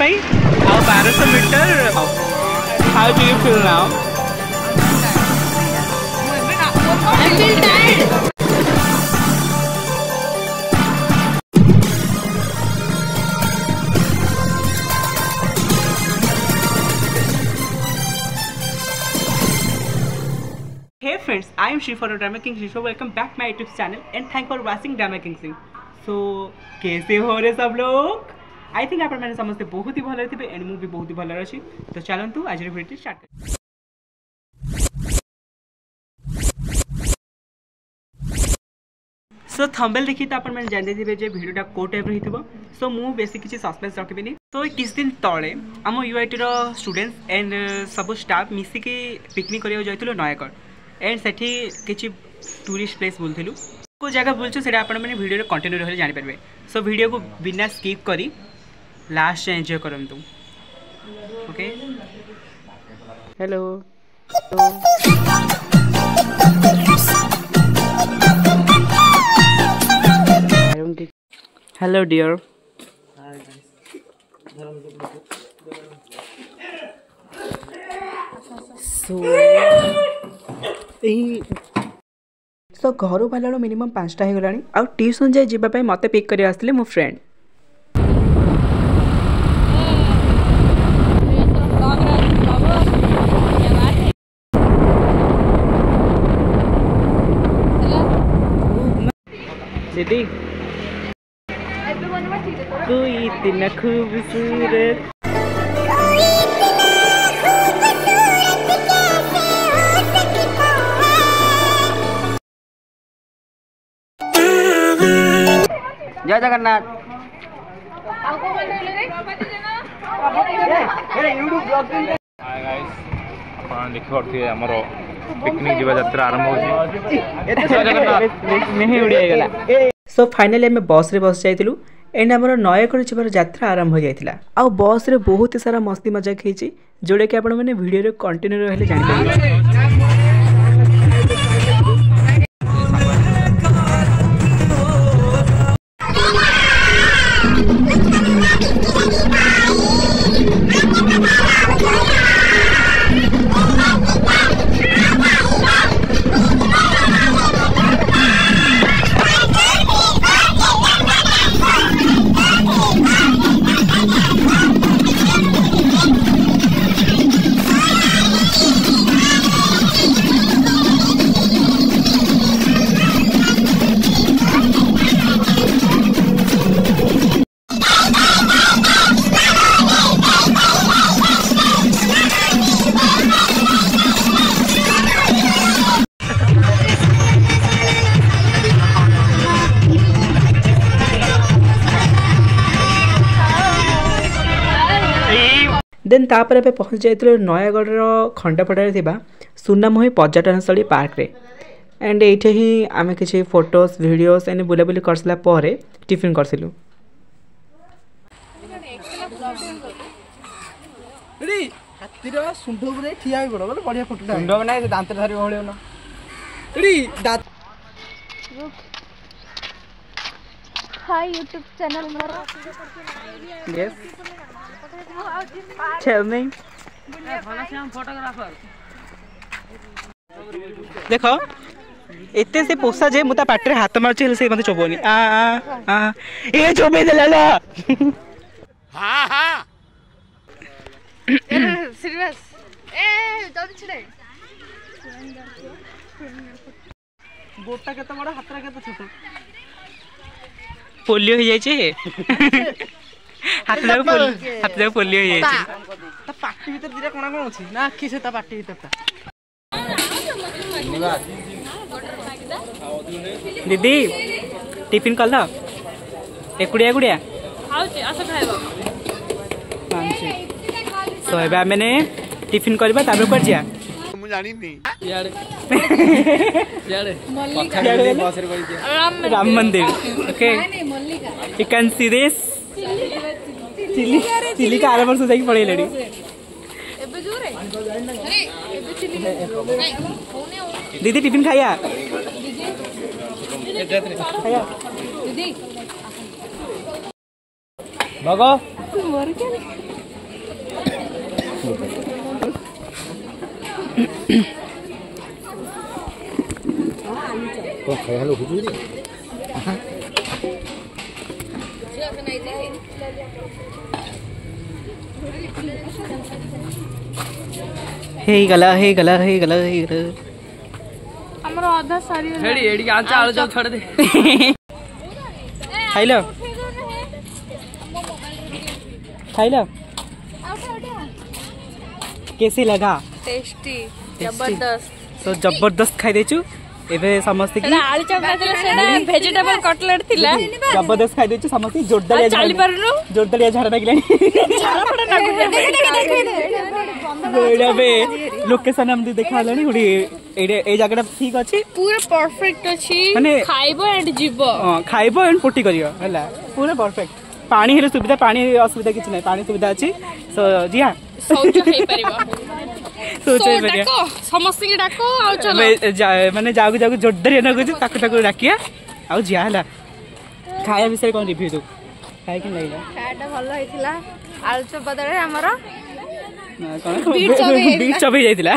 पाई और 1200 metre. How do you feel now? I feel tired. Hey friends, I am Shiv for Drama King Shiv. Welcome back to my YouTube channel and thank for watching Drama King Shiv. So कैसे हो रहे सब लोग? I think आप मैंने समझते बहुत ही भल थे एंड मुझे बहुत ही भल अच्छी। तो चलतु आज वीडियो स्टार्ट कर। सो थंबनेल देखी तो मैंने जानी थे जे वीडियोटा को टाइप रही। सो मुझे बेसी किसी सस्पेंस रखी। तो किस दिन तले आम यूआईटी स्टूडेंट्स एंड सब स्टाफ मिसिकी पिकनिक करने जाइलु नयागढ़ एंड सेठी किसी टूरिस्ट प्लेस बुलूँ को जगह बुलूँ से आपने वीडियो कंटिन्यू रही जानीपारे। सो वीडियो को बिना स्किप करी लास्ट एंजॉय करंतु। Okay hello hello dear. So घर बाहर मिनिमम 5टा हो गलानी आ ट्यूशन जाए जीवाई मत पिक कर आसते मो फ्रेंड। दीदी तू इतना खूबसूरत जय जगन्नाथ। देखिए आमर पिकनिक जीवा यात्रा आरंभ हो। सो फाइनली आम बस रे बस जाइलु एंड आमर नयागढ़ जीवार यात्रा आरंभ हो जाता। आ बस रे बहुत सारा मस्ती मजाक होती जोड़ा कि आपण मैंने वीडियो कंटिन्यू रही जान। देन तापर ए पहुँच जाइए नयागढ़ खंडपड़ा सुनामही पर्यटनस्थली पार्क रे एंड ये ही आम किसी फोटोज वीडियोस एंड बुलाबुली कर सारा टिफिन करसिलु। Hi YouTube channel मोरा। Yes. Tell me. देखो एते से पोसा जे मुता पाटरे हाथ मारछि से मते चोबोनी आ आ आ ए चोबे देला हां हां सीरियस ए दौड़ छिड़े गोटा केते बड़ हाथरा केते छोट पोलियो हो जाइए हाथ जाक पोलियो हो जाइए पार्टी भीतर दिरा कोना कोन अछि ना कि से ता पार्टी भीतर दीदी टिफिन कल एकुड़िया गुड़िया सो ए मैंने टिफिन करबा ताबे कर जा मु जानि नहीं Ram Mandir. Okay you can see this chilli का आराम से जाके पड़े लेडी दीदी टिफिन खाया भगो तो खाइलो हुजूरी हे गला हमरो आधा सारी हेडी हेडी आ चाल जाओ छोड़ दे खाइलो कैसी लगा टेस्टी जबरदस्त तो जबरदस्त खाई देचु एबे समस्त की आलू चप खाइले सेना वेजिटेबल कटलेट थिला जबरदस्त खाई देचु समस्त जोरदार चाली परनु जोरदार झाड़ा लागलानी झाड़ा पड़ा एडा बे लोकेशन हम देखा लानी गुडी ए जगह ठीक अछि पूरा परफेक्ट अछि माने खाइबो एंड जीवो खाइबो एंड पोटी करियो हला पूरा परफेक्ट पानी हेले सुविधा पानी असुविधा किछ नै पानी सुविधा अछि सो जी हां शौच खाइ परिबो सोच डाको समस्त के डाको आ चलो माने जागु जागु जोरदार न गुजी ताकु डाकिया आ जिया हला खाया विषय कोन रिव्यू दो खाइ कि लागला खाटा भलो होइतिला आलू चप बदले हमरो बीट चबई जाइतिला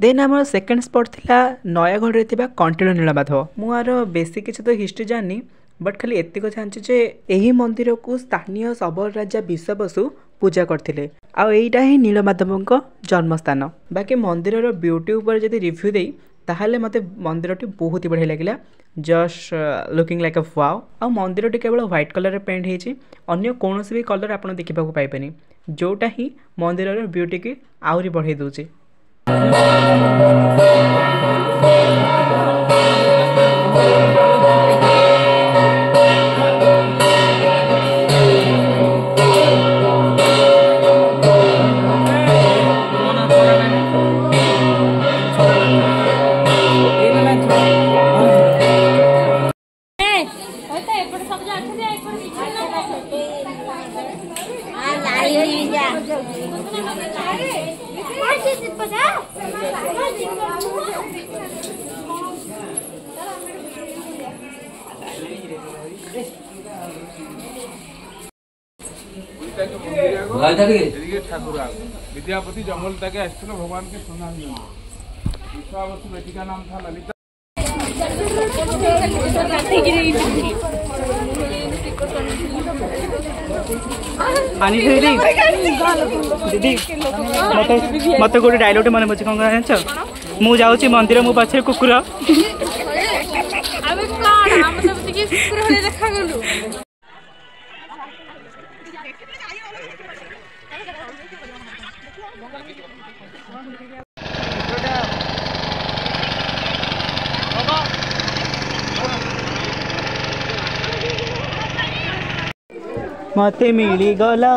देन आम सेकेंड स्पॉट थिला नयागढ़ थिबा कंटिन्यू नीलमाधव मुआर बेसी किसी तो हिस्ट्री जानी बट खाली एतिक जानछि जे एही मंदिर को स्थानीय सबल राजा विश्वबसु पूजा करथिले आ एइटा ही नीलमाधवଙ୍କ जन्मस्थान बाकी मंदिर ब्यूटी ऊपर जदि रिव्यू देई ताहले मते मंदिरटी बहुत ही बढ़िया लागिला जस्ट लुकिंग लाइक अ वाव आ मंदिरटी केवल व्हाइट कलर रे पेंट हेछि अन्य कोनोसी भी कलर आपण देखिबा को पाइबेनी जोटा ही मंदिर ब्यूटी की आउरी बढ़ाई दोछि ठाकुर विद्यापति जंगल तक आसथिल भगवान के सुना विश्वावसु बेटी का नाम था ललिता पानी दीदी मत गोटे डायलॉग मन बुझे कौन जान मु जाऊँ मंदिर मो पछे कुकुर मते मिली गला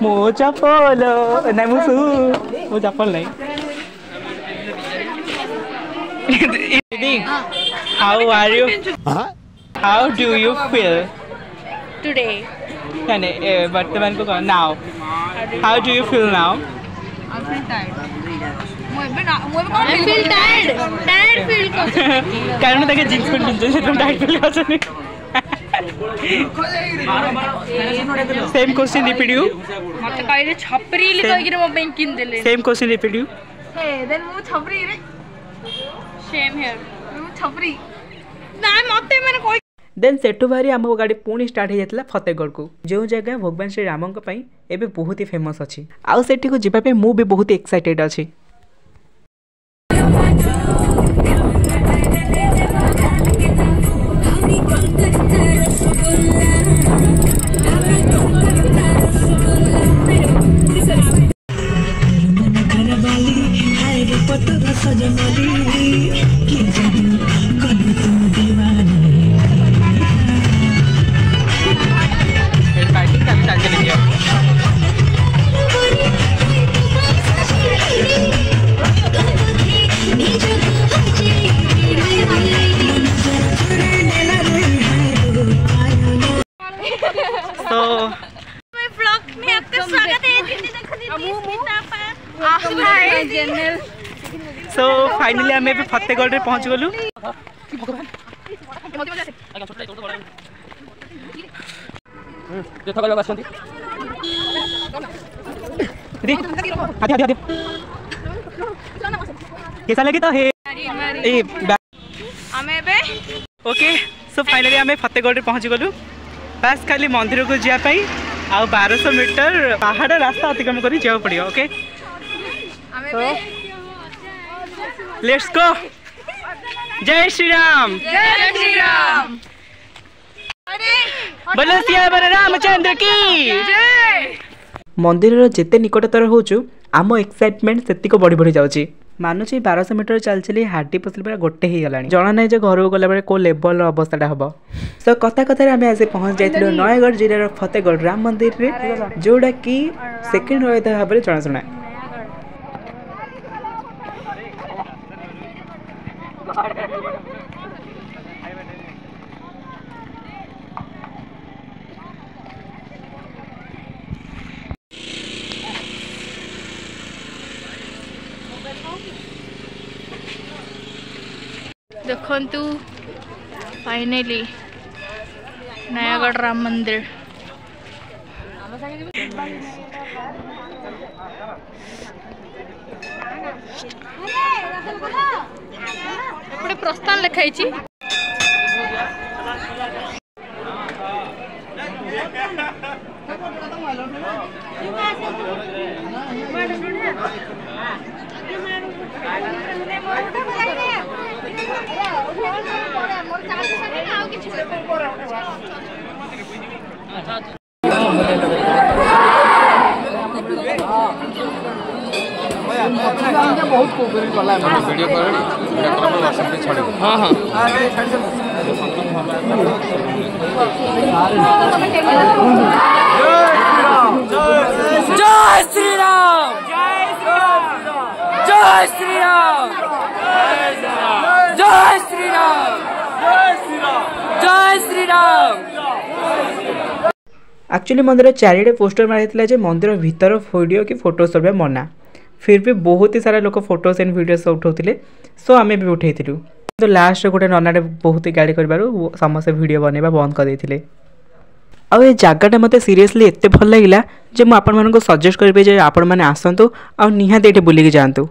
मो चपल ना मो चपल नहीं दीदी how are you how do you feel today यानी वर्तमान को now how do you feel now I feel tired feel कारण ताके जींस पैंट पिनछे से तुम टाइट फील करछनी सेम क्वेश्चन रिपीट यू मते कइले छपरी ले कहि के मो बैंक किन देले सेम क्वेश्चन रिपीट यू हे देन मो छपरी रे सेम हियर मो छपरी ना मते माने कोइ देन सेठू बाहरी आम गाड़ी पुणी स्टार्ट हो जाता फतेहगढ़ को जो जगह भगवान श्री राम एबे बहुत ही फेमस अच्छी आउ सेठी को जीवाई मु भी बहुत एक्साइटेड अच्छी सो फाइनली आम फतेहगढ़ पहुँच गलु। कैसा लगे तो हे ओके। सो फाइनली आम फतेहगढ़ पहुँच गलु। बस खाली मंदिर को जावाई आ 1200 मीटर पहाड़ रास्ता अतिक्रम कर जा पड़ो। Okay let's go. जय श्री राम। जय श्री राम। बोलो सियावर रामचंद्र की जय। मंदिर जिते निकटतर होचु आम एक्साइटमेंट सेतिक बढ़ी बढ़ी जाउची। मानुची 1200 मीटर चल चली हाटी पसली पूरा गोटे ही गलानी। जना नहीं जे घर को गला बेले को लेवल अवस्थाटा हम। सो कथा कथा आम आज पहुँच जाइलु नयगढ़ जिलार फतेहगढ़ राम मंदिर रे, जोड़ा कि सेकेंड रही भाव में जनाशुना। देखंतु फाइनली नयागढ़ राम मंदिर। एपटे प्रस्थान लिखाई। वीडियो हाँ हाँ जय श्री राम। जय श्री राम। जय श्री राम। जय श्री राम। एक्चुअली मंदिर चारिटे पोस्टर मारी जे मंदिर भीतर वीडियो की फोटो सब मना। फिर भी बहुत ही सारा लोग फोटोज एंड वीडियोस उठाउथिले। सो आमे भी उठेइथिलु। तो लास्ट गोटे ननाटे बहुत ही गाड़ी करबारु समस्त वीडियो बनेबा बंद कर देथिले। आ ये जगहटा मते सीरियसली एते भल लागिला जे मु आपण मानको सजेस्ट करबे जे आपण माने आसंतु आ निहाते एटे बुली के जांतु।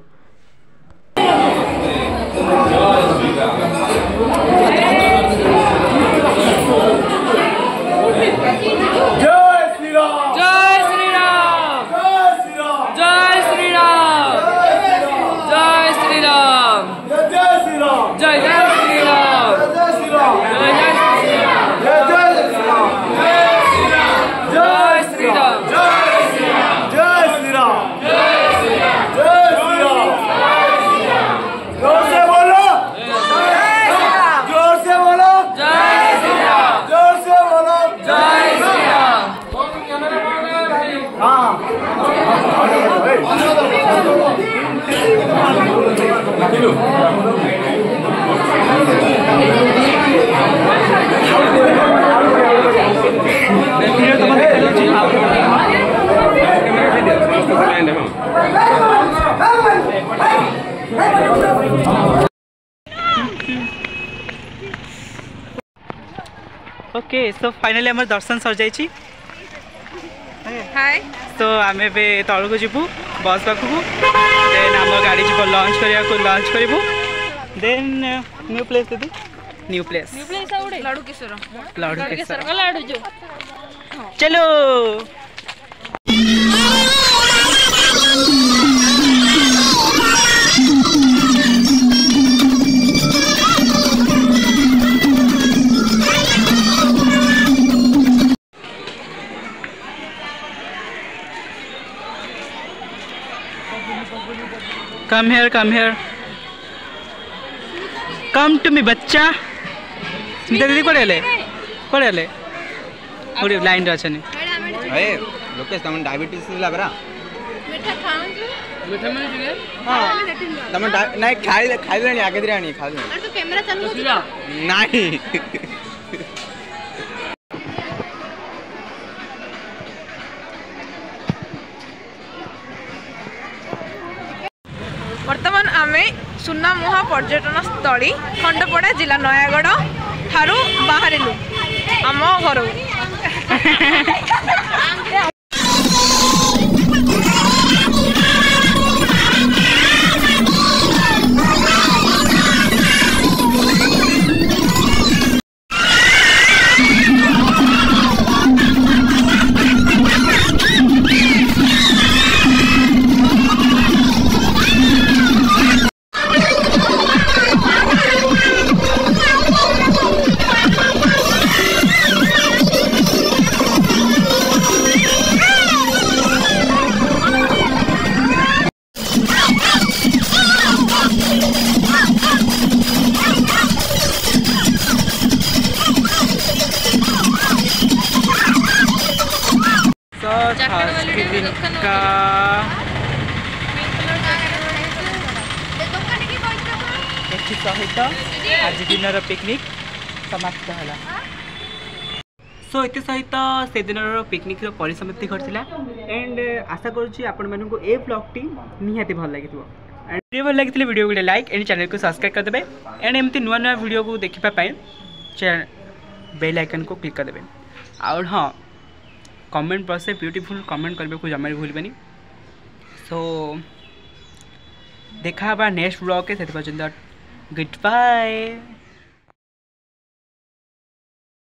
ओके सो फाइनली आम दर्शन सर जाइए। हाय तो आम तौल को जीवु बस पाखक देन आम गाड़ी जीव लंच करने लंच करूँ देन न्यू प्लेस दीदी न्यू प्लेस लाडूकेश्वर लाडूकेश्वर लाडू जो चलो। Come here, come here. Come to me, बच्चा। दीदी कोड़े ले ओरे लाइन रे अछनी। ए लोकेश तमन डायबिटीज दिला बरा मीठा खाऊं मीठा में जुगे हां तमन नाही खाई लेनी आगे दिरानी खाई अरे तो कैमरा चालू हो नाही। वर्तमान आम आमे सुनामुहा पर्यटन स्थली खंडपड़ा जिला नयागढ़ ठारू बाहरिलु आम घर सहित आज दिन पिकनिक समाप्त है। सो ये सहित से दिन पिकनिक परिसमाप्ति घटला एंड आशा करुँच आपण ए ब्लॉगटी निहाती भल लगी वीडियो भल लगी वीडियो को लाइक एंड चैनल को सब्सक्राइब करदे एंड एमती नुआ नुआ वीडियो को देखापी बेल आइकन को क्लिक करदे और हाँ कमेंट बॉक्स से ब्यूटीफुल कमेंट करने को जमा भूलबेनी। सो देखा नेक्स्ट ब्लॉग के गुड बाय।